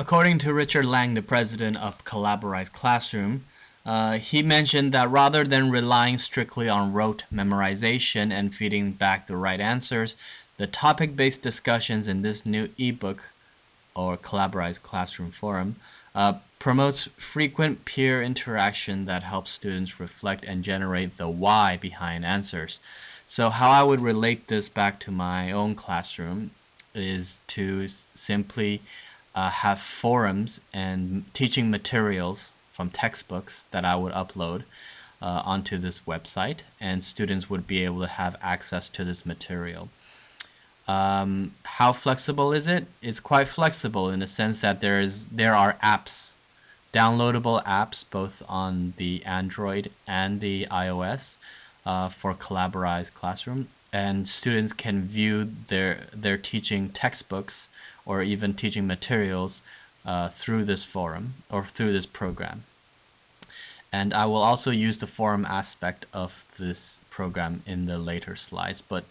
According to Richard Lang, the president of Collaborize Classroom, he mentioned that rather than relying strictly on rote memorization and feeding back the right answers, the topic-based discussions in this new ebook, or Collaborize Classroom Forum, promotes frequent peer interaction that helps students reflect and generate the why behind answers. So how I would relate this back to my own classroom is to simply have forums and teaching materials from textbooks that I would upload onto this website, and students would be able to have access to this material. How flexible is it? It's quite flexible in the sense that there are apps, downloadable apps, both on the Android and the iOS for Collaborize Classroom, and students can view their teaching textbooks or even teaching materials through this forum or through this program. And I will also use the forum aspect of this program in the later slides, but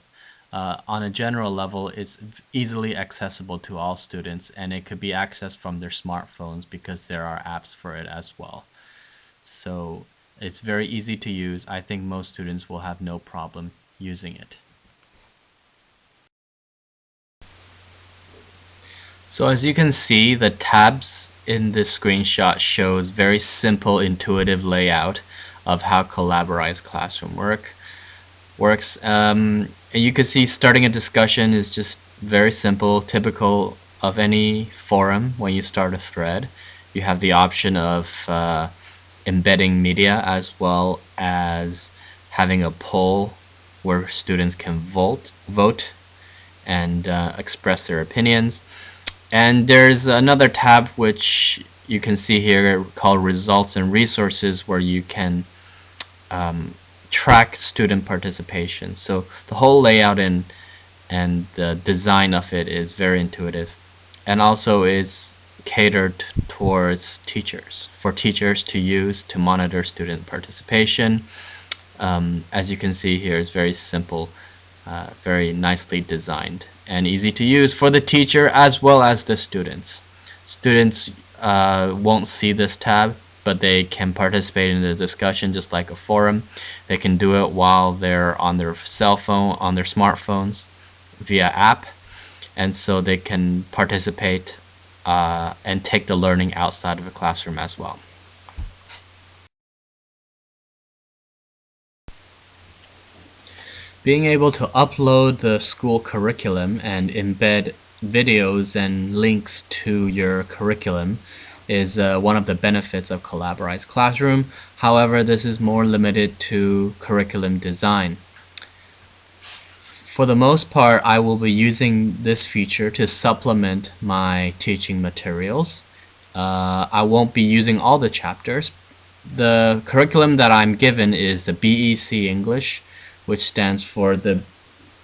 on a general level, it's easily accessible to all students, and it could be accessed from their smartphones because there are apps for it as well. So it's very easy to use. I think most students will have no problem using it. So as you can see, the tabs in this screenshot shows very simple, intuitive layout of how Collaborize Classroom works. You can see starting a discussion is just very simple, typical of any forum. When you start a thread, you have the option of embedding media as well as having a poll where students can vote and express their opinions. And there's another tab which you can see here called Results and Resources, where you can track student participation. So the whole layout and the design of it is very intuitive, and also is catered towards teachers, for teachers to use to monitor student participation. As you can see here, it's very simple, very nicely designed and easy to use for the teacher as well as the students. Students won't see this tab, but they can participate in the discussion just like a forum. They can do it while they're on their cell phone, on their smartphones via app, and so they can participate and take the learning outside of the classroom as well. Being able to upload the school curriculum and embed videos and links to your curriculum is one of the benefits of Collaborize Classroom. However, this is more limited to curriculum design. For the most part, I will be using this feature to supplement my teaching materials. I won't be using all the chapters. The curriculum that I'm given is the BEC English, which stands for the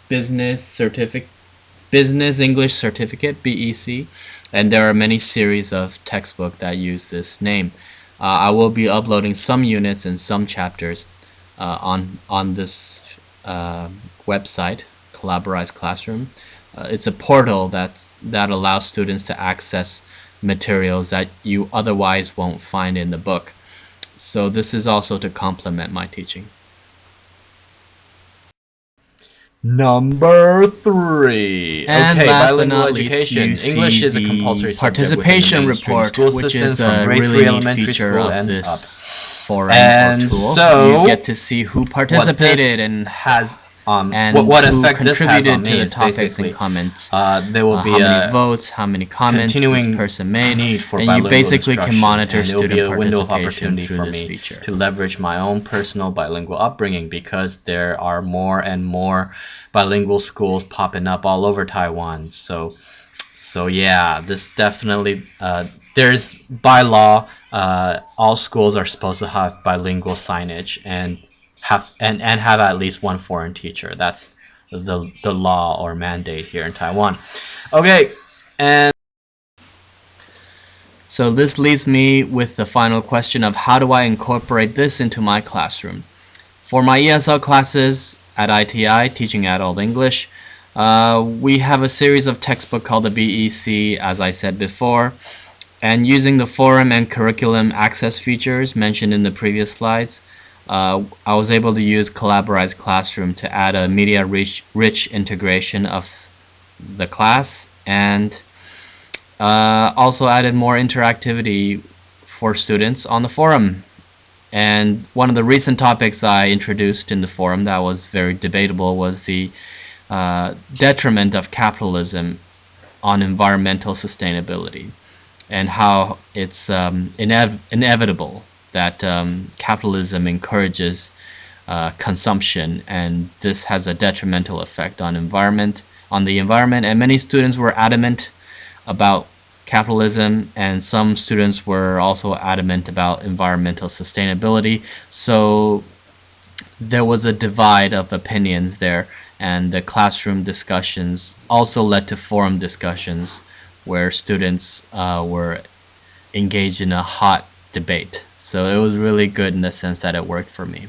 Business English Certificate, BEC, and there are many series of textbooks that use this name. I will be uploading some units and some chapters on this website, Collaborize Classroom. It's a portal that allows students to access materials that you otherwise won't find in the book. So this is also to complement my teaching. Number 3. And okay, last bilingual but not education. least, English is a compulsory subject within the mainstream school system from grade 3 elementary school and up. Forum And or tool. so you get to see who participated and has and what who effect this has on contributed to me the is topics basically and comments. there will be how many votes, how many comments continuing this person made, need for and you bilingual basically can instruction, monitor and it will student be a window of participation opportunity through for this me feature. to leverage my own personal bilingual upbringing, because there are more and more bilingual schools popping up all over Taiwan. So yeah, this definitely there's, by law, all schools are supposed to have bilingual signage and have at least one foreign teacher. That's the law or mandate here in Taiwan. Okay, and so this leaves me with the final question of how do I incorporate this into my classroom? For my ESL classes at ITI, Teaching Adult English, we have a series of textbooks called the BEC, as I said before. And using the forum and curriculum access features mentioned in the previous slides, I was able to use Collaborize Classroom to add a media-rich integration of the class, and also added more interactivity for students on the forum. And one of the recent topics I introduced in the forum that was very debatable was the detriment of capitalism on environmental sustainability, and how it's inevitable that capitalism encourages consumption, and this has a detrimental effect on the environment. And many students were adamant about capitalism, and some students were also adamant about environmental sustainability. So there was a divide of opinions there, and the classroom discussions also led to forum discussions where students were engaged in a hot debate. So it was really good in the sense that it worked for me.